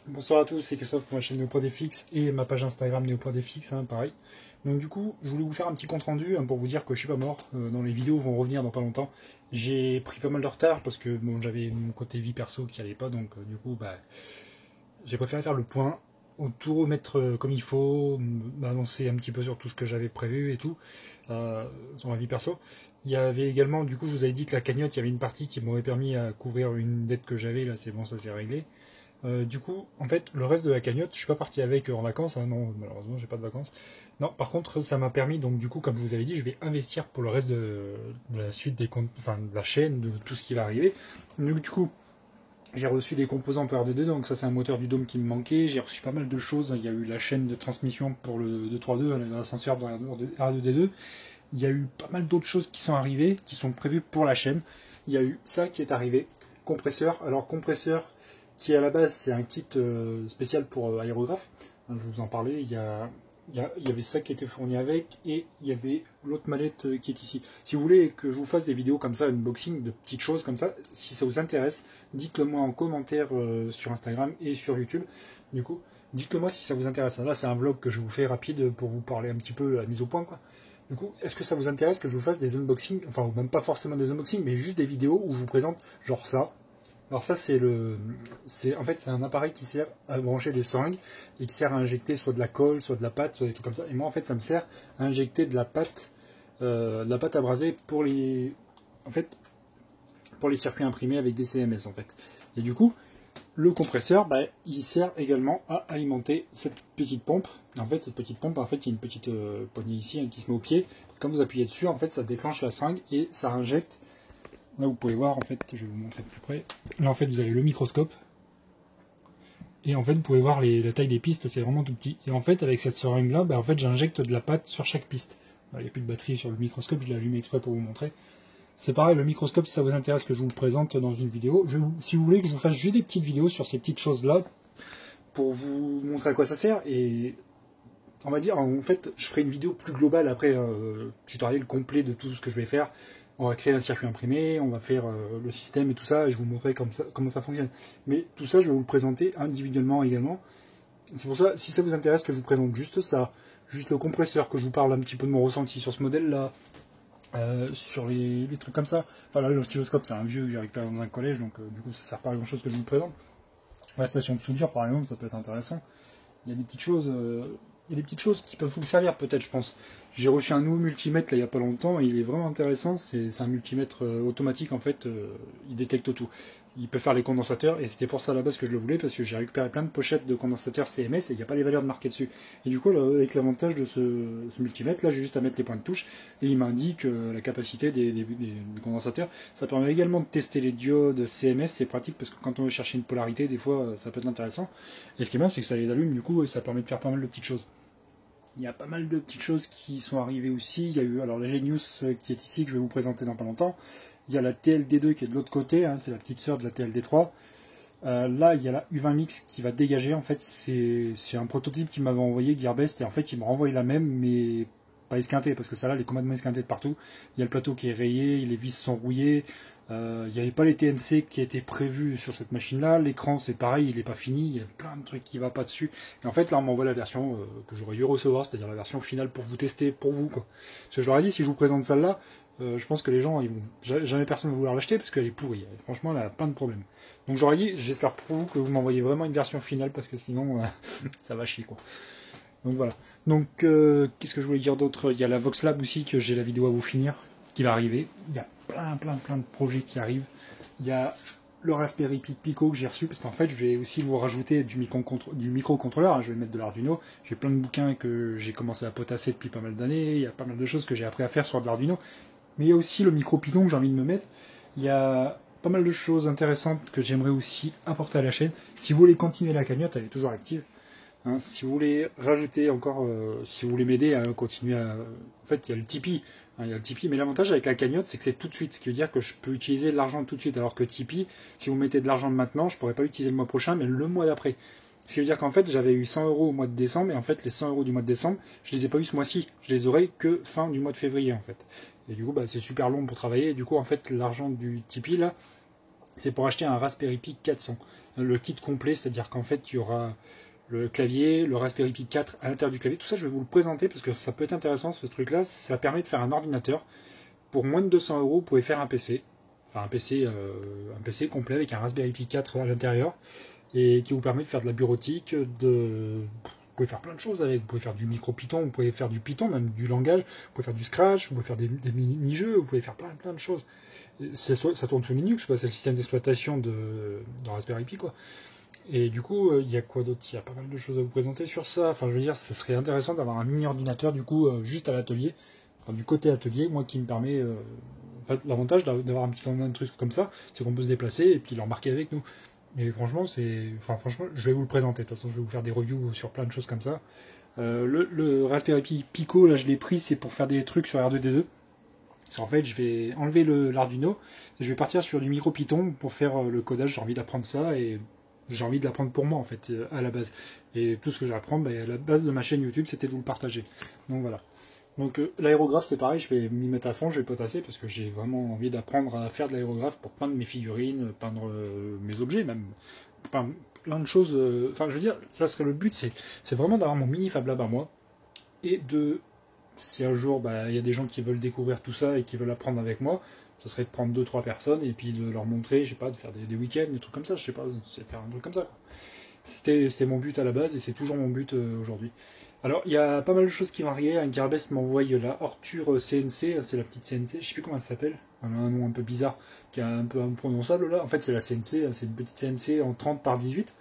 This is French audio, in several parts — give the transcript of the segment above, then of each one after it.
Bonsoir à tous, c'est Christophe pour ma chaîne NeoProdFX et ma page Instagram NeoProdFX, pareil. Donc du coup, je voulais vous faire un petit compte rendu pour vous dire que je suis pas mort. Dans les vidéos vont revenir dans pas longtemps. J'ai pris pas mal de retard parce que bon, j'avais mon côté vie perso qui allait pas, donc du coup, j'ai préféré faire le point, tout remettre comme il faut, m'annoncer un petit peu sur tout ce que j'avais prévu et tout, sur ma vie perso. Il y avait également, du coup, je vous avais dit que la cagnotte, il y avait une partie qui m'aurait permis à couvrir une dette que j'avais, là c'est bon, ça s'est réglé. Du coup, en fait, le reste de la cagnotte, je suis pas parti avec en vacances, non, malheureusement, j'ai pas de vacances. Non, par contre, ça m'a permis, donc du coup, comme je vous avais dit, je vais investir pour le reste de la suite des comptes, enfin, de la chaîne, de tout ce qui va arriver. Donc, du coup, j'ai reçu des composants pour R2D2, donc ça, c'est un moteur du Dôme qui me manquait. J'ai reçu pas mal de choses. Il y a eu la chaîne de transmission pour le 232, l'ascenseur de R2D2. Il y a eu pas mal d'autres choses qui sont arrivées, qui sont prévues pour la chaîne. Il y a eu ça qui est arrivé, compresseur. Alors, compresseur, qui à la base c'est un kit spécial pour aérographe. Je vous en parlais, il y avait ça qui était fourni avec et il y avait l'autre mallette qui est ici. Si vous voulez que je vous fasse des vidéos comme ça, unboxing de petites choses comme ça, si ça vous intéresse, dites-le moi en commentaire sur Instagram et sur YouTube. Du coup, dites-le moi si ça vous intéresse. Là c'est un vlog que je vous fais rapide pour vous parler un petit peu la mise au point, quoi. Du coup, est-ce que ça vous intéresse que je vous fasse des unboxings, enfin même pas forcément des unboxings, mais juste des vidéos où je vous présente genre ça. Alors ça en fait c'est un appareil qui sert à brancher des seringues et qui sert à injecter soit de la colle, soit de la pâte, soit des trucs comme ça. Et moi en fait ça me sert à injecter de la pâte à braser pour les circuits imprimés avec des CMS en fait. Et du coup le compresseur il sert également à alimenter cette petite pompe. En fait cette petite pompe, en fait il y a une petite poignée ici qui se met au pied. Quand vous appuyez dessus en fait ça déclenche la seringue et ça injecte. Là, vous pouvez voir, en fait, je vais vous montrer de plus près. Là, en fait, vous avez le microscope. Et en fait, vous pouvez voir la taille des pistes, c'est vraiment tout petit. Et en fait, avec cette seringue-là, en fait, j'injecte de la pâte sur chaque piste. Il n'y a plus de batterie sur le microscope, je l'ai allumé exprès pour vous montrer. C'est pareil, le microscope, si ça vous intéresse que je vous le présente dans une vidéo, si vous voulez que je vous fasse juste des petites vidéos sur ces petites choses-là, pour vous montrer à quoi ça sert, et on va dire, en fait, je ferai une vidéo plus globale après, tutoriel complet de tout ce que je vais faire. On va créer un circuit imprimé, on va faire le système et tout ça, et je vous montrerai comment ça fonctionne. Mais tout ça, je vais vous le présenter individuellement également. C'est pour ça, si ça vous intéresse que je vous présente juste ça, juste le compresseur, que je vous parle un petit peu de mon ressenti sur ce modèle-là, sur les trucs comme ça. Enfin là, l'oscilloscope, c'est un vieux que j'ai récupéré dans un collège, donc du coup, ça sert pas à grand-chose que je vous présente. La station de soudure, par exemple, ça peut être intéressant. Il y a des petites choses... il y a des petites choses qui peuvent vous servir peut-être, je pense. J'ai reçu un nouveau multimètre là, il n'y a pas longtemps et il est vraiment intéressant. C'est un multimètre automatique en fait, il détecte tout. Il peut faire les condensateurs et c'était pour ça à la base que je le voulais parce que j'ai récupéré plein de pochettes de condensateurs CMS et il n'y a pas les valeurs de marquées dessus. Et du coup, là, avec l'avantage de ce multimètre, là j'ai juste à mettre les points de touche et il m'indique la capacité des condensateurs. Ça permet également de tester les diodes CMS, c'est pratique parce que quand on veut chercher une polarité, des fois ça peut être intéressant. Et ce qui est bien, c'est que ça les allume du coup et ça permet de faire pas mal de petites choses. Il y a pas mal de petites choses qui sont arrivées aussi. Il y a eu alors la Genius qui est ici, que je vais vous présenter dans pas longtemps. Il y a la TLD2 qui est de l'autre côté, c'est la petite sœur de la TLD3. Là, il y a la U20 Mix qui va dégager. En fait, c'est un prototype qui m'avait envoyé Gearbest et en fait, il m'a renvoyé la même, mais pas esquintée, parce que ça là, elle est complètement esquintée de partout. Il y a le plateau qui est rayé, les vis sont rouillées. Il n'y avait pas les TMC qui étaient prévus sur cette machine-là. L'écran, c'est pareil, il n'est pas fini. Il y a plein de trucs qui ne vont pas dessus. Et en fait, là, on m'envoie la version que j'aurais dû recevoir, c'est-à-dire la version finale pour vous tester, pour vous, quoi. Parce que je leur ai dit, si je vous présente celle-là, je pense que les gens, jamais personne va vouloir l'acheter parce qu'elle est pourrie. Franchement, elle a plein de problèmes. Donc j'aurais dit, j'espère pour vous que vous m'envoyez vraiment une version finale parce que sinon, ça va chier, quoi. Donc voilà. Donc, qu'est-ce que je voulais dire d'autre? Il y a la VoxLab aussi, que j'ai la vidéo à vous finir, qui va arriver. Il y a plein de projets qui arrivent. Il y a le Raspberry Pi Pico que j'ai reçu, parce qu'en fait, je vais aussi vous rajouter du microcontrôleur. Je vais mettre de l'Arduino. J'ai plein de bouquins que j'ai commencé à potasser depuis pas mal d'années. Il y a pas mal de choses que j'ai appris à faire sur de l'Arduino. Mais il y a aussi le micro Python que j'ai envie de me mettre. Il y a pas mal de choses intéressantes que j'aimerais aussi apporter à la chaîne. Si vous voulez continuer la cagnotte, elle est toujours active. Si vous voulez rajouter encore, si vous voulez m'aider à continuer à... En fait, il y a le Tipeee. Il y a le Tipeee, mais l'avantage avec la cagnotte, c'est que c'est tout de suite. Ce qui veut dire que je peux utiliser l'argent tout de suite. Alors que Tipeee, si vous mettez de l'argent de maintenant, je ne pourrais pas l'utiliser le mois prochain, mais le mois d'après. Ce qui veut dire qu'en fait, j'avais eu 100 € au mois de décembre, et en fait, les 100 € du mois de décembre, je les ai pas eu ce mois-ci. Je les aurai que fin du mois de février, en fait. Et du coup, c'est super long pour travailler. Et du coup, en fait, l'argent du Tipeee, là, c'est pour acheter un Raspberry Pi 400. Le kit complet, c'est-à-dire qu'en fait, il y aura le clavier, le Raspberry Pi 4 à l'intérieur du clavier. Tout ça, je vais vous le présenter parce que ça peut être intéressant, ce truc-là. Ça permet de faire un ordinateur. Pour moins de 200 euros, vous pouvez faire un PC. Enfin, un PC complet avec un Raspberry Pi 4 à l'intérieur et qui vous permet de faire de la bureautique, vous pouvez faire plein de choses avec. Vous pouvez faire du micro Python, vous pouvez faire du Python, même du langage, vous pouvez faire du Scratch, vous pouvez faire des mini-jeux, vous pouvez faire plein de choses. Ça tourne sous Linux, quoi. C'est le système d'exploitation de Raspberry Pi, quoi. Et du coup, il y a quoi d'autre? Il y a pas mal de choses à vous présenter sur ça. Enfin, je veux dire, ça serait intéressant d'avoir un mini ordinateur, du coup, juste à l'atelier, enfin, du côté atelier, moi qui me permet. En fait, l'avantage d'avoir un petit truc comme ça, c'est qu'on peut se déplacer et puis l'embarquer avec nous. Et franchement, franchement, je vais vous le présenter. De toute façon, je vais vous faire des reviews sur plein de choses comme ça. Le Raspberry Pi Pico, là, je l'ai pris, c'est pour faire des trucs sur R2D2. En fait, je vais enlever l'Arduino et je vais partir sur du micro Python pour faire le codage. J'ai envie d'apprendre ça et j'ai envie de l'apprendre pour moi, en fait, à la base. Et tout ce que j'apprends, à la base de ma chaîne YouTube, c'était de vous le partager. Donc voilà. Donc l'aérographe, c'est pareil, je vais m'y mettre à fond, je vais potasser parce que j'ai vraiment envie d'apprendre à faire de l'aérographe pour peindre mes figurines, peindre mes objets même, peindre plein de choses. Enfin, je veux dire, ça serait le but, c'est vraiment d'avoir mon mini Fab Lab à moi et si un jour il y a des gens qui veulent découvrir tout ça et qui veulent apprendre avec moi, ce serait de prendre 2-3 personnes et puis de leur montrer, je sais pas, de faire des week-ends, des trucs comme ça, je sais pas, c'est faire un truc comme ça. C'était mon but à la base et c'est toujours mon but aujourd'hui. Alors, il y a pas mal de choses qui vont arriver. Un Gearbest m'envoie la Orture CNC, c'est la petite CNC, je sais plus comment elle s'appelle. Elle a un nom un peu bizarre, qui est un peu imprononçable là. En fait, c'est la CNC, c'est une petite CNC en 30 par 18.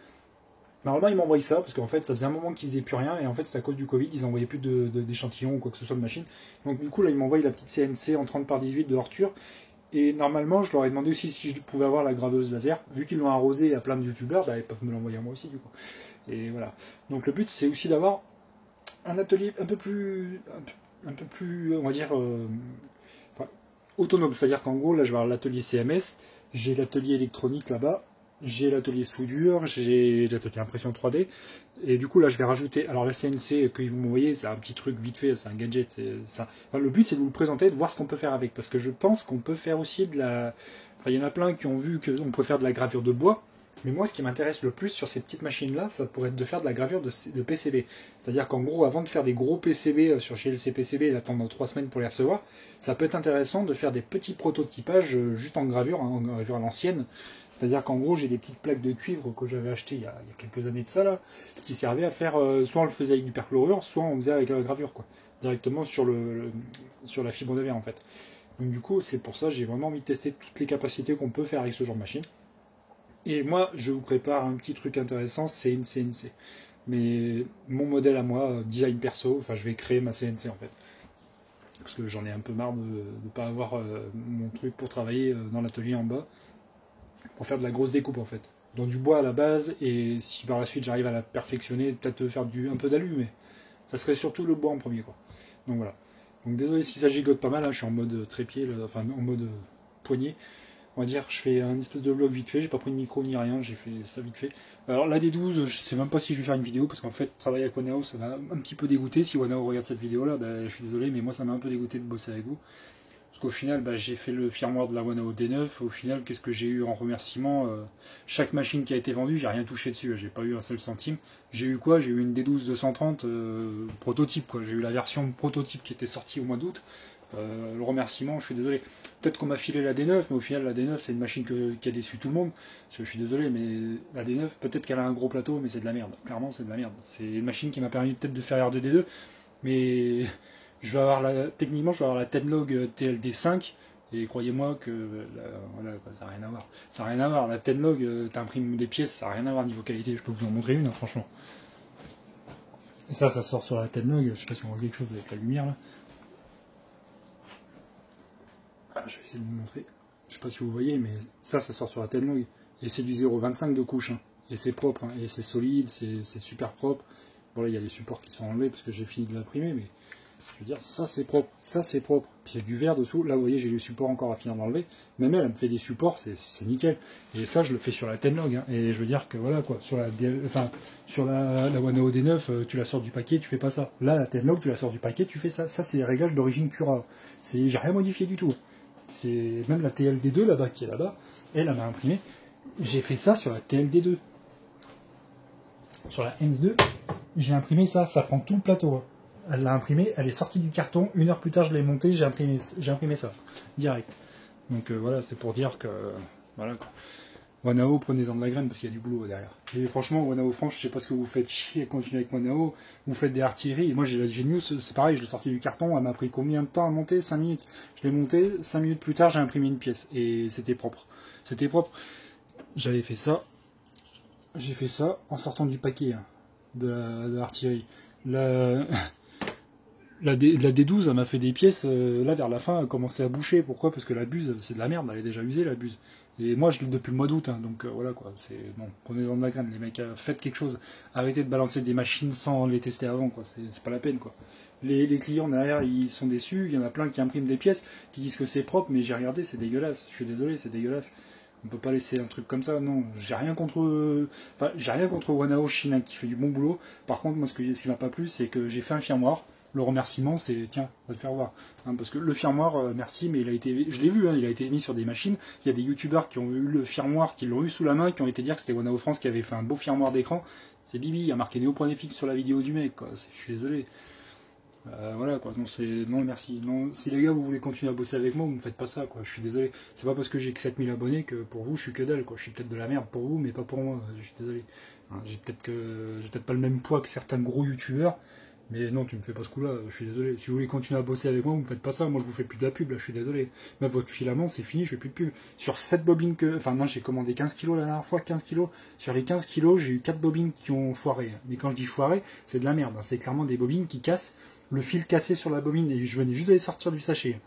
Normalement, ils m'envoient ça, parce qu'en fait, ça faisait un moment qu'ils faisaient plus rien, et en fait, c'est à cause du Covid, ils n'envoyaient plus d'échantillons ou quoi que ce soit de machine. Donc, du coup, là, ils m'envoient la petite CNC en 30 par 18 de Orture. Et normalement, je leur ai demandé aussi si je pouvais avoir la graveuse laser. Vu qu'ils l'ont arrosé à plein de youtubeurs, ils peuvent me l'envoyer à moi aussi, du coup. Et voilà. Donc, le but, c'est aussi d'avoir un atelier un peu plus, on va dire, autonome. C'est-à-dire qu'en gros, là, je vais avoir l'atelier CMS, j'ai l'atelier électronique là-bas, j'ai l'atelier soudure, j'ai l'atelier impression 3D, et du coup, là, je vais rajouter. Alors, la CNC qu'ils vont m'envoyer, c'est un petit truc vite fait, c'est un gadget. Ça. Enfin, le but, c'est de vous le présenter, de voir ce qu'on peut faire avec, parce que je pense qu'on peut faire aussi de la. Enfin, il y en a plein qui ont vu qu'on peut faire de la gravure de bois. Mais moi, ce qui m'intéresse le plus sur ces petites machines-là, ça pourrait être de faire de la gravure de PCB. C'est-à-dire qu'en gros, avant de faire des gros PCB sur GLC PCB et d'attendre 3 semaines pour les recevoir, ça peut être intéressant de faire des petits prototypages juste en gravure à l'ancienne. C'est-à-dire qu'en gros, j'ai des petites plaques de cuivre que j'avais achetées il y a quelques années de ça, là, qui servaient à faire, soit on le faisait avec du perchlorure, soit on faisait avec la gravure, quoi. Directement sur la fibre de verre, en fait. Donc du coup, c'est pour ça que j'ai vraiment envie de tester toutes les capacités qu'on peut faire avec ce genre de machine. Et moi, je vous prépare un petit truc intéressant, c'est une CNC. Mais mon modèle à moi, design perso, enfin je vais créer ma CNC en fait. Parce que j'en ai un peu marre de ne pas avoir mon truc pour travailler dans l'atelier en bas, pour faire de la grosse découpe en fait. Donc du bois à la base, et si par la suite j'arrive à la perfectionner, peut-être faire un peu d'alu, mais ça serait surtout le bois en premier quoi. Donc voilà. Donc désolé si ça gigote pas mal, hein, je suis en mode trépied, enfin en mode poignet. On va dire, je fais un espèce de vlog vite fait, j'ai pas pris de micro ni rien, j'ai fait ça vite fait. Alors la D12, je sais même pas si je vais faire une vidéo, parce qu'en fait, travailler avec Wanao, ça m'a un petit peu dégoûté. Si Wanao regarde cette vidéo là, je suis désolé, mais moi ça m'a un peu dégoûté de bosser avec vous. Parce qu'au final, j'ai fait le firmware de la Wanao D9, au final, qu'est-ce que j'ai eu en remerciement chaque machine qui a été vendue, j'ai rien touché dessus, j'ai pas eu un seul centime. J'ai eu quoi? J'ai eu une D12 230 prototype, quoi. J'ai eu la version prototype qui était sortie au mois d'août. Le remerciement, je suis désolé. Peut-être qu'on m'a filé la D9, mais au final, la D9, c'est une machine qui a déçu tout le monde. Je suis désolé, mais la D9, peut-être qu'elle a un gros plateau, mais c'est de la merde. Clairement, c'est de la merde. C'est une machine qui m'a permis peut-être de faire R2D2, mais techniquement, je vais avoir la Tenlog TLD5, et croyez-moi que voilà, ça n'a rien à voir. Ça n'a rien à voir. La Tenlog, t'imprimes des pièces, ça n'a rien à voir niveau qualité. Je peux vous en montrer une, hein, franchement. Et ça sort sur la Tenlog. Je sais pas si on voit quelque chose avec la lumière là. Je vais essayer de vous montrer. Je sais pas si vous voyez, mais ça sort sur la Tenlog. Et c'est du 0,25 de couche. Hein. Et c'est propre. Hein. Et c'est solide, c'est super propre. Bon là, il y a les supports qui sont enlevés parce que j'ai fini de l'imprimer. Mais je veux dire, ça c'est propre. Ça c'est propre. Puis il y a du verre dessous. Là, vous voyez, j'ai les supports encore à finir d'enlever. Même elle me fait des supports, c'est nickel. Et ça, je le fais sur la Tenlog. Hein. Et je veux dire que voilà quoi. Sur la Wanao D9, tu la sors du paquet, tu fais pas ça. Là, la Tenlog, tu la sors du paquet, tu fais ça. Ça, c'est les réglages d'origine Cura. J'ai rien modifié du tout. C'est même la TLD2 là-bas qui est là-bas. Elle m'a imprimé. J'ai fait ça sur la TLD2. Sur la N2, j'ai imprimé ça. Ça prend tout le plateau. Hein. Elle l'a imprimé, elle est sortie du carton. 1 heure plus tard, je l'ai monté, j'ai imprimé ça. Direct. Donc voilà, c'est pour dire que... Voilà quoi. Wanao, prenez-en de la graine parce qu'il y a du boulot derrière. Et franchement, Wanao France, je sais pas ce que vous faites chier à continuer avec Wanao. Vous faites des artilleries. Et moi, j'ai la Genius, c'est pareil, je l'ai sorti du carton. Elle m'a pris combien de temps à monter? 5 minutes. Je l'ai monté, 5 minutes plus tard, j'ai imprimé une pièce. Et c'était propre. C'était propre. J'avais fait ça. J'ai fait ça en sortant du paquet hein, de l'artillerie. La D12, elle m'a fait des pièces. Là, vers la fin, elle commençait à boucher. Pourquoi? Parce que la buse, c'est de la merde. Elle est déjà usée, la buse. Et moi, je l'ai depuis le mois d'août, hein, donc voilà quoi. C'est bon, prenez-en de la graine, les mecs, faites quelque chose. Arrêtez de balancer des machines sans les tester avant, quoi. C'est pas la peine, quoi. Les clients derrière, ils sont déçus. Il y en a plein qui impriment des pièces, qui disent que c'est propre, mais j'ai regardé, c'est dégueulasse. Je suis désolé, c'est dégueulasse. On peut pas laisser un truc comme ça, non. J'ai rien contre, j'ai rien contre Wanao Chine qui fait du bon boulot. Par contre, moi, ce qui m'a pas plu, c'est que j'ai fait un firmware. Le remerciement, c'est tiens, va te faire voir. Hein, parce que le firmware, merci, mais il a été, je l'ai vu, hein, il a été mis sur des machines. Il y a des youtubeurs qui ont eu le firmware, qui l'ont eu sous la main, qui ont été dire que c'était Wanao France qui avait fait un beau firmware d'écran. C'est Bibi, il y a marqué Néo.fx sur la vidéo du mec, quoi. Je suis désolé. Voilà quoi, non merci. Non, si les gars vous voulez continuer à bosser avec moi, vous me faites pas ça quoi, je suis désolé. C'est pas parce que j'ai que 7000 abonnés que pour vous je suis que dalle quoi. Je suis peut-être de la merde pour vous, mais pas pour moi, je suis désolé. Hein, j'ai peut-être pas le même poids que certains gros youtubeurs, mais non, tu me fais pas ce coup là, je suis désolé. Si vous voulez continuer à bosser avec moi, vous me faites pas ça, moi je vous fais plus de la pub là, je suis désolé. Même votre filament c'est fini, je fais plus de pub. Sur 7 bobines enfin non, j'ai commandé 15 kilos la dernière fois, 15 kilos. Sur les 15 kilos, j'ai eu 4 bobines qui ont foiré. Mais quand je dis foiré, c'est de la merde, hein. C'est clairement des bobines qui cassent. Le fil cassé sur la bobine et je venais juste de les sortir du sachet.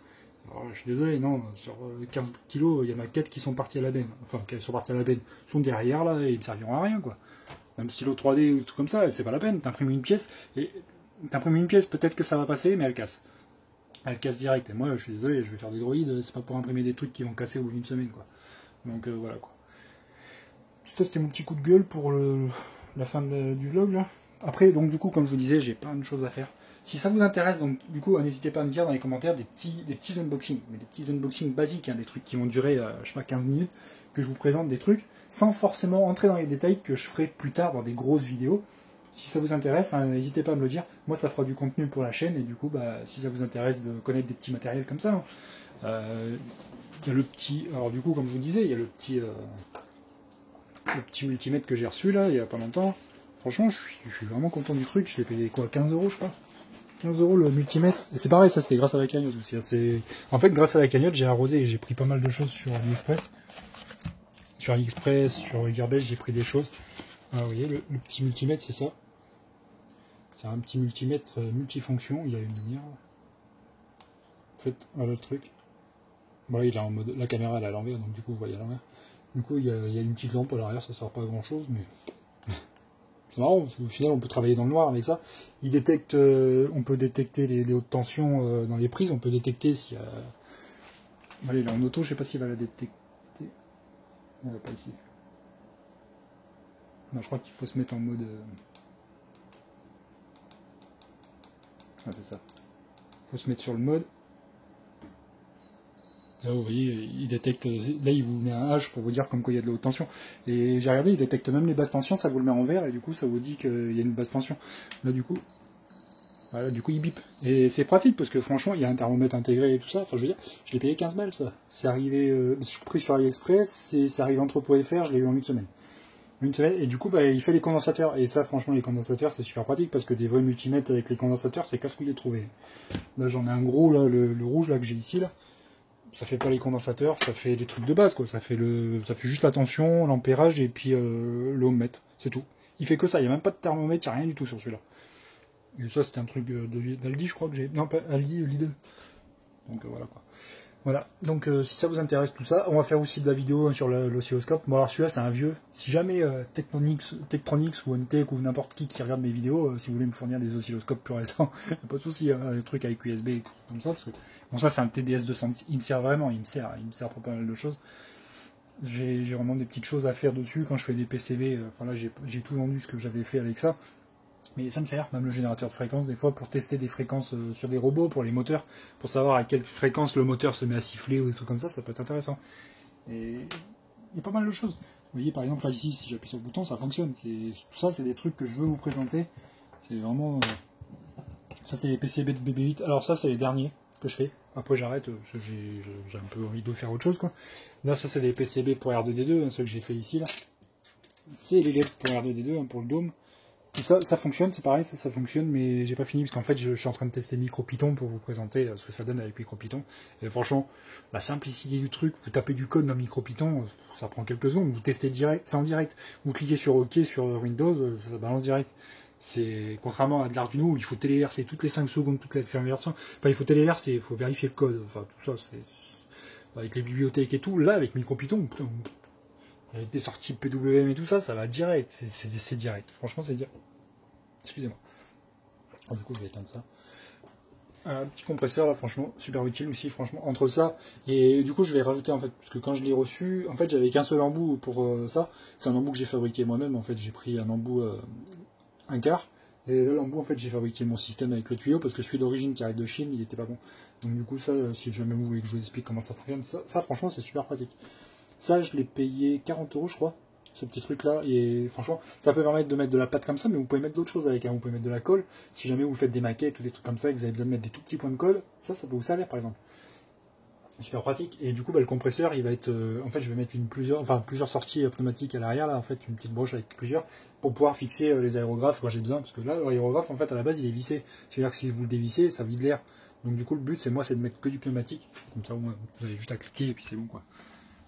Alors, je suis désolé, non, sur 15 kilos, il y en a 4 qui sont partis à la benne. Enfin, qui sont partis à la benne, sont derrière là et ils ne serviront à rien quoi. Même stylo 3D ou tout comme ça, c'est pas la peine. T'imprimes une pièce et peut-être que ça va passer, mais elle casse. Elle casse direct. Et moi, je suis désolé, je vais faire des droïdes, c'est pas pour imprimer des trucs qui vont casser au bout d'une semaine quoi. Donc voilà quoi. Ça c'était mon petit coup de gueule pour la fin du vlog là. Après, donc du coup, comme je vous disais, j'ai plein de choses à faire. Si ça vous intéresse, donc du coup, n'hésitez pas à me dire dans les commentaires des petits unboxings, mais des petits unboxings basiques, hein, des trucs qui vont durer, je sais pas, 15 minutes, que je vous présente des trucs, sans forcément entrer dans les détails que je ferai plus tard dans des grosses vidéos. Si ça vous intéresse, hein, n'hésitez pas à me le dire. Moi, ça fera du contenu pour la chaîne, et du coup, bah, si ça vous intéresse de connaître des petits matériels comme ça, hein, il y a le petit, alors du coup, comme je vous disais, il y a le petit multimètre que j'ai reçu là, il y a pas longtemps. Franchement, je suis vraiment content du truc. Je l'ai payé quoi, 15 €, je crois. 15 € le multimètre. Et c'est pareil, ça c'était grâce à la cagnotte aussi. En fait, grâce à la cagnotte, j'ai arrosé et j'ai pris pas mal de choses sur AliExpress. Sur Gearbest, j'ai pris des choses. Ah, vous voyez, le petit multimètre, c'est ça. C'est un petit multimètre multifonction. Il y a une lumière. En fait, voilà le truc. Bon, là, il est en mode. La caméra elle est à l'envers, donc du coup, vous voyez à l'envers. Du coup, il y a une petite lampe à l'arrière, ça sert pas à grand chose, mais. C'est marrant, parce qu'au final, on peut travailler dans le noir avec ça. Il détecte, on peut détecter les hautes tensions dans les prises. On peut détecter s'il y a... Allez, là en auto, je sais pas s'il va la détecter. Non, pas ici. Non, je crois qu'il faut se mettre en mode... Ah, c'est ça. Il faut se mettre sur le mode. Là, vous voyez, il détecte... Là, il vous met un H pour vous dire comme quoi il y a de la haute tension. Et j'ai regardé, il détecte même les basses tensions, ça vous le met en vert, et du coup, ça vous dit qu'il y a une basse tension. Là, du coup... Voilà, du coup, il bip. Et c'est pratique, parce que franchement, il y a un thermomètre intégré et tout ça. Enfin, je veux dire, je l'ai payé 15 balles, ça. C'est arrivé... je suis pris sur AliExpress, c'est arrivé Entrepôt.fr, je l'ai eu en une semaine. Et du coup, bah, il fait les condensateurs. Et ça, franchement, les condensateurs, c'est super pratique, parce que des vrais multimètres avec les condensateurs, c'est casse-couille de trouver. Là, j'en ai un gros, là, le rouge, là, que j'ai ici, là. Ça fait pas les condensateurs, ça fait des trucs de base, quoi. Ça fait juste la tension, l'ampérage et puis le ohmmètre, c'est tout. Il fait que ça, il n'y a même pas de thermomètre, il n'y a rien du tout sur celui-là. Et ça, c'était un truc d'Aldi, je crois que j'ai. Non, pas Aldi, Lidl. Donc voilà quoi. Voilà, donc si ça vous intéresse tout ça, on va faire aussi de la vidéo sur l'oscilloscope. Bon alors celui-là c'est un vieux, si jamais Tektronix ou OneTech ou n'importe qui regarde mes vidéos, si vous voulez me fournir des oscilloscopes plus récents, pas de soucis, hein, des trucs avec USB et tout comme ça, parce que bon ça c'est un TDS200, il me sert vraiment, il me sert pour pas mal de choses. J'ai vraiment des petites choses à faire dessus quand je fais des PCB, enfin là j'ai tout vendu ce que j'avais fait avec ça. Mais ça me sert, même le générateur de fréquences, des fois, pour tester des fréquences sur des robots, pour les moteurs, pour savoir à quelle fréquence le moteur se met à siffler ou des trucs comme ça peut être intéressant. Et il y a pas mal de choses. Vous voyez, par exemple, là, ici, si j'appuie sur le bouton, ça fonctionne. Tout ça, c'est des trucs que je veux vous présenter. C'est vraiment... ça, c'est les PCB de BB8. Alors ça, c'est les derniers que je fais. Après, j'arrête, parce que j'ai un peu envie de faire autre chose, quoi. Là, ça, c'est les PCB pour R2D2, hein, ceux que j'ai fait ici, là. C'est les LED pour R2D2, hein, pour le dôme. Tout ça, ça fonctionne, c'est pareil, ça fonctionne, mais j'ai pas fini, parce qu'en fait, je suis en train de tester MicroPython pour vous présenter ce que ça donne avec MicroPython. Et franchement, la simplicité du truc, vous tapez du code dans MicroPython, ça prend quelques secondes, vous testez direct, c'est en direct. Vous cliquez sur OK sur Windows, ça balance direct. C'est contrairement à de l'Arduino où il faut téléverser toutes les 5 secondes, toutes les versions. Enfin, il faut téléverser, il faut vérifier le code. Enfin, tout ça, c'est avec les bibliothèques et tout. Là, avec MicroPython, avec des sorties PWM et tout ça, ça va direct. C'est direct. Franchement, c'est direct. Excusez-moi. Du coup, je vais éteindre ça. Un petit compresseur là, franchement, super utile aussi, franchement, entre ça, et du coup je vais rajouter en fait, parce que quand je l'ai reçu, en fait j'avais qu'un seul embout pour ça, c'est un embout que j'ai fabriqué moi-même, en fait j'ai pris un embout un quart, et là l'embout en fait j'ai fabriqué mon système avec le tuyau, parce que celui d'origine qui arrive de Chine, il était pas bon, donc du coup ça, si jamais vous voulez que je vous explique comment ça fonctionne, ça franchement c'est super pratique. Ça je l'ai payé 40 € je crois, ce petit truc là, et franchement ça peut permettre de mettre de la pâte comme ça, mais vous pouvez mettre d'autres choses avec, hein. Vous pouvez mettre de la colle, si jamais vous faites des maquettes ou des trucs comme ça et que vous avez besoin de mettre des tout petits points de colle, ça peut vous servir par exemple. Super pratique, et du coup bah, le compresseur il va être, en fait je vais mettre plusieurs sorties pneumatiques à l'arrière là, en fait une petite broche avec plusieurs, pour pouvoir fixer les aérographes quand j'ai besoin, parce que là l'aérographe en fait à la base il est vissé, c'est-à-dire que si vous le dévissez ça vide l'air, donc du coup le but c'est de mettre que du pneumatique, comme ça au moins vous avez juste à cliquer et puis c'est bon quoi.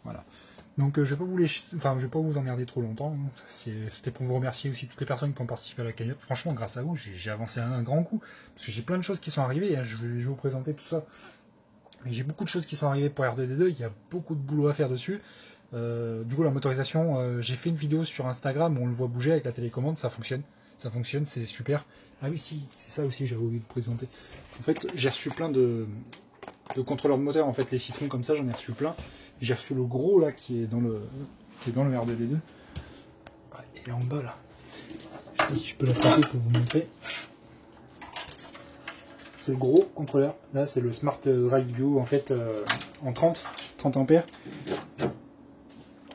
Voilà. Donc je vais pas vous emmerder trop longtemps. C'était pour vous remercier aussi toutes les personnes qui ont participé à la cagnotte. Franchement, grâce à vous, j'ai avancé un grand coup. Parce que j'ai plein de choses qui sont arrivées, hein. Je vais vous présenter tout ça. Mais j'ai beaucoup de choses qui sont arrivées pour R2D2, il y a beaucoup de boulot à faire dessus. Du coup la motorisation, j'ai fait une vidéo sur Instagram où on le voit bouger avec la télécommande, ça fonctionne. Ça fonctionne, c'est super. Ah oui, si, c'est ça aussi, j'avais oublié de présenter. En fait, j'ai reçu plein de contrôleurs de moteur, en fait les citrons comme ça, j'en ai reçu plein. J'ai reçu le gros là qui est dans le R2D2. Ouais, il est en bas là. Je sais pas si je peux l'attraper pour vous montrer. C'est le gros contrôleur. Là c'est le Smart Drive Duo en fait en 30 ampères.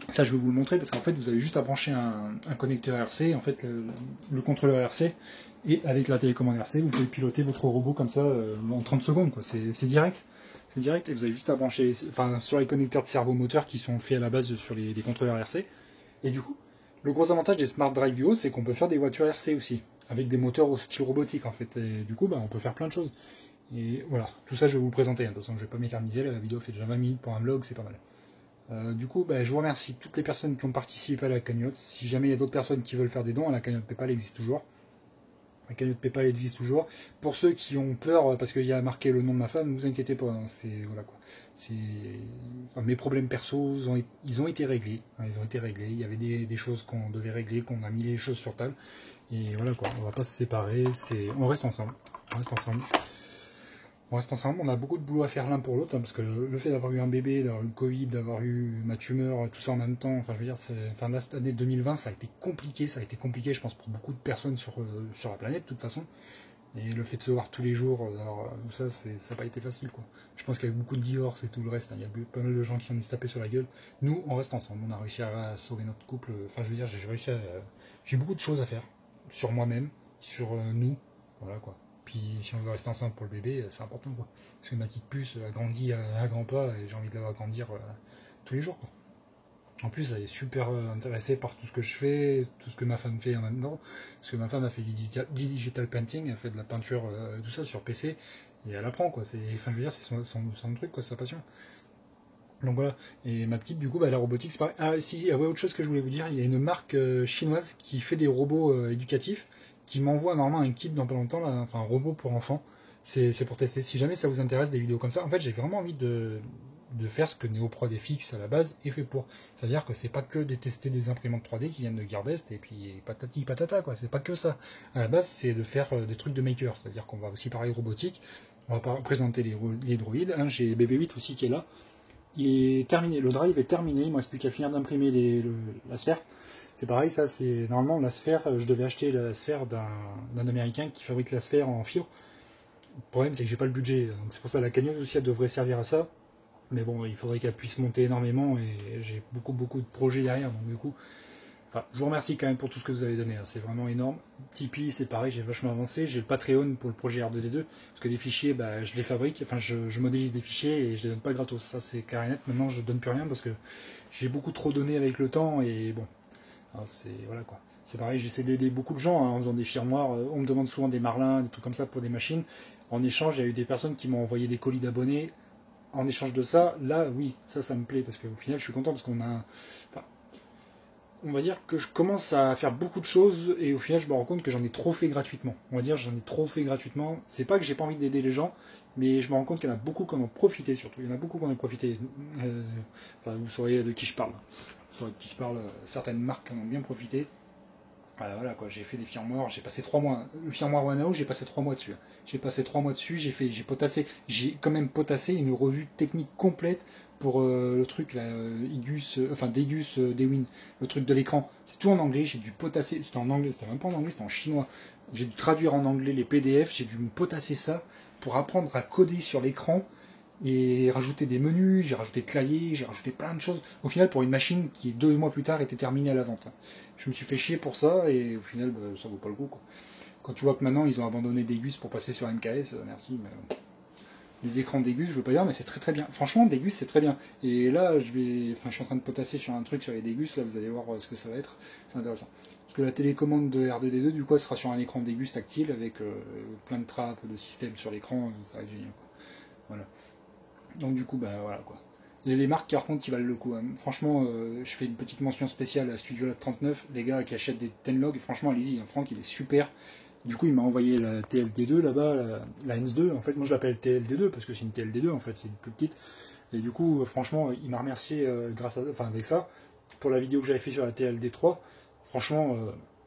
Ça je vais vous le montrer parce qu'en fait vous avez juste à brancher un connecteur RC, en fait le contrôleur RC, et avec la télécommande RC vous pouvez piloter votre robot comme ça en 30 secondes quoi. C'est direct. C'est direct et vous avez juste à brancher sur les connecteurs de servo-moteur qui sont faits à la base sur les contrôleurs RC. Et du coup, le gros avantage des Smart Drive Duo, c'est qu'on peut faire des voitures RC aussi, avec des moteurs au style robotique en fait. Et du coup, on peut faire plein de choses. Et voilà, tout ça je vais vous le présenter. De toute façon, je vais pas m'éterniser, la vidéo fait déjà 20 minutes pour un vlog, c'est pas mal. Du coup, je vous remercie toutes les personnes qui ont participé à la cagnotte. Si jamais il y a d'autres personnes qui veulent faire des dons, la cagnotte PayPal existe toujours. La cagnotte PayPal existe toujours. Pour ceux qui ont peur, parce qu'il y a marqué le nom de ma femme, ne vous inquiétez pas. Hein, voilà quoi. Mes problèmes perso, ils ont été réglés. Hein, ils ont été réglés. Il y avait des choses qu'on devait régler, qu'on a mis les choses sur table. Et voilà quoi. On va pas se séparer. On reste ensemble. On reste ensemble. On reste ensemble, on a beaucoup de boulot à faire l'un pour l'autre, hein, parce que le fait d'avoir eu un bébé, d'avoir eu le Covid, d'avoir eu ma tumeur, tout ça en même temps, enfin je veux dire, là, cette année 2020, ça a été compliqué, je pense, pour beaucoup de personnes sur la planète, de toute façon. Et le fait de se voir tous les jours, ça n'a pas été facile, quoi. Je pense qu'il y a eu beaucoup de divorces et tout le reste, hein, il y a eu pas mal de gens qui ont dû se taper sur la gueule. Nous, on reste ensemble, on a réussi à sauver notre couple, enfin je veux dire, j'ai beaucoup de choses à faire, sur moi-même, sur nous, voilà quoi. Puis si on veut rester ensemble pour le bébé, c'est important quoi. Parce que ma petite puce a grandi à grands pas et j'ai envie de la voir grandir tous les jours quoi. En plus, elle est super intéressée par tout ce que je fais, tout ce que ma femme fait en même temps. Parce que ma femme a fait du digital painting, elle fait de la peinture, tout ça sur PC, et elle apprend quoi. Enfin je veux dire, c'est son truc quoi, sa passion. Donc voilà, et ma petite du coup, la robotique c'est pareil. Ah si, il y avait autre chose que je voulais vous dire, il y a une marque chinoise qui fait des robots éducatifs, qui m'envoie normalement un kit dans pas longtemps, là, enfin un robot pour enfants, c'est pour tester. Si jamais ça vous intéresse des vidéos comme ça, en fait j'ai vraiment envie de faire ce que NeoProd FX à la base est fait pour. C'est-à-dire que c'est pas que de tester des imprimantes 3D qui viennent de Gearbest et puis patati patata quoi, c'est pas que ça. À la base c'est de faire des trucs de maker, c'est-à-dire qu'on va aussi parler robotique, on va présenter les droïdes, hein, j'ai BB8 aussi qui est là. Il est terminé, le drive est terminé, il ne me reste plus qu'à finir d'imprimer la sphère. C'est pareil, ça c'est normalement la sphère, je devais acheter la sphère d'un américain qui fabrique la sphère en fibre. Le problème c'est que j'ai pas le budget, donc c'est pour ça que la cagnotte aussi elle devrait servir à ça. Mais bon, il faudrait qu'elle puisse monter énormément et j'ai beaucoup de projets derrière. Donc du coup, enfin, je vous remercie quand même pour tout ce que vous avez donné. Hein. C'est vraiment énorme. Tipeee, c'est pareil, j'ai vachement avancé. J'ai le Patreon pour le projet R2D2 parce que les fichiers, bah, je les fabrique. Enfin, je modélise des fichiers et je les donne pas gratos. Ça, c'est clair et net. Maintenant, je donne plus rien parce que j'ai beaucoup trop donné avec le temps et bon, c'est voilà quoi. C'est pareil, j'essaie d'aider beaucoup de gens hein, en faisant des firmwares. On me demande souvent des marlins, des trucs comme ça pour des machines. En échange, il y a eu des personnes qui m'ont envoyé des colis d'abonnés. En échange de ça, là, oui, ça me plaît parce qu'au final, je suis content parce qu'on a. Enfin, on va dire que je commence à faire beaucoup de choses et au final, je me rends compte que j'en ai trop fait gratuitement. On va dire, j'en ai trop fait gratuitement. C'est pas que j'ai pas envie d'aider les gens, mais je me rends compte qu'il y en a beaucoup qui en ont profité surtout. Il y en a beaucoup qui en ont profité. Enfin, vous sauriez de qui je parle. Vous saurez de qui je parle. Certaines marques en ont bien profité. Voilà quoi, j'ai fait des firmware, j'ai passé 3 mois. Le firmware OneNow, j'ai passé 3 mois dessus. J'ai passé 3 mois dessus, j'ai quand même potassé une revue technique complète pour le truc là, Degus, Dewin, le truc de l'écran. C'est tout en anglais, j'ai dû potasser, c'était en anglais, c'était même pas en anglais, c'était en chinois. J'ai dû traduire en anglais les PDF, j'ai dû me potasser ça pour apprendre à coder sur l'écran et rajouter des menus, j'ai rajouté clavier, j'ai rajouté plein de choses. Au final, pour une machine qui 2 mois plus tard était terminée à la vente. Je me suis fait chier pour ça et au final, bah, ça vaut pas le coup. Quoi. Quand tu vois que maintenant ils ont abandonné Degus pour passer sur MKS, merci. Mais, les écrans Degus, je veux pas dire, mais c'est très bien. Franchement, Degus c'est très bien. Et là, je suis en train de potasser sur un truc sur les Degus. Là, vous allez voir ce que ça va être. C'est intéressant. Parce que la télécommande de R2D2, du coup, elle sera sur un écran Degus tactile avec plein de trappes, de systèmes sur l'écran. Ça va être génial. Quoi. Voilà. Donc du coup, bah voilà quoi. Il y a les marques par contre qui valent le coup. Hein. Franchement, je fais une petite mention spéciale à Studio Lab 39, les gars qui achètent des Tenlog, franchement allez-y, hein. Franck il est super. Du coup il m'a envoyé la TLD2 là-bas, la Hens2, en fait moi je l'appelle TLD2 parce que c'est une TLD2 en fait, c'est une plus petite. Et du coup franchement il m'a remercié avec ça, pour la vidéo que j'avais fait sur la TLD3. Franchement,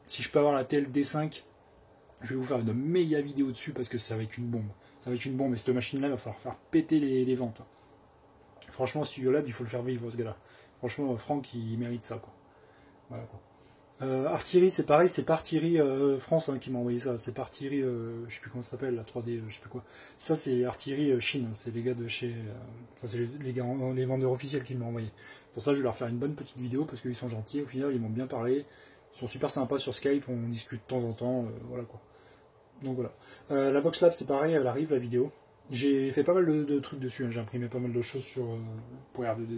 si je peux avoir la TLD5, je vais vous faire une méga vidéo dessus parce que ça va être une bombe. Ça va être une bombe et cette machine là il va falloir faire péter les ventes. Franchement, Studio Lab, il faut le faire vivre, ce gars-là. Franchement, Franck, il mérite ça, quoi. Voilà, quoi. Artillerie, c'est pareil, c'est pas Artillerie France hein, qui m'a envoyé ça. C'est pas Artillerie, je sais plus comment ça s'appelle, la 3D, je sais plus quoi. Ça, c'est Artillerie Chine. C'est les gars de chez. C'est les vendeurs officiels qui m'ont envoyé. Pour ça, je vais leur faire une bonne petite vidéo parce qu'ils sont gentils. Au final, ils m'ont bien parlé. Ils sont super sympas sur Skype. On discute de temps en temps. Voilà, quoi. Donc voilà. La VoxLab, c'est pareil, elle arrive, la vidéo. J'ai fait pas mal de trucs dessus. Hein. J'ai imprimé pas mal de choses pour R2D2.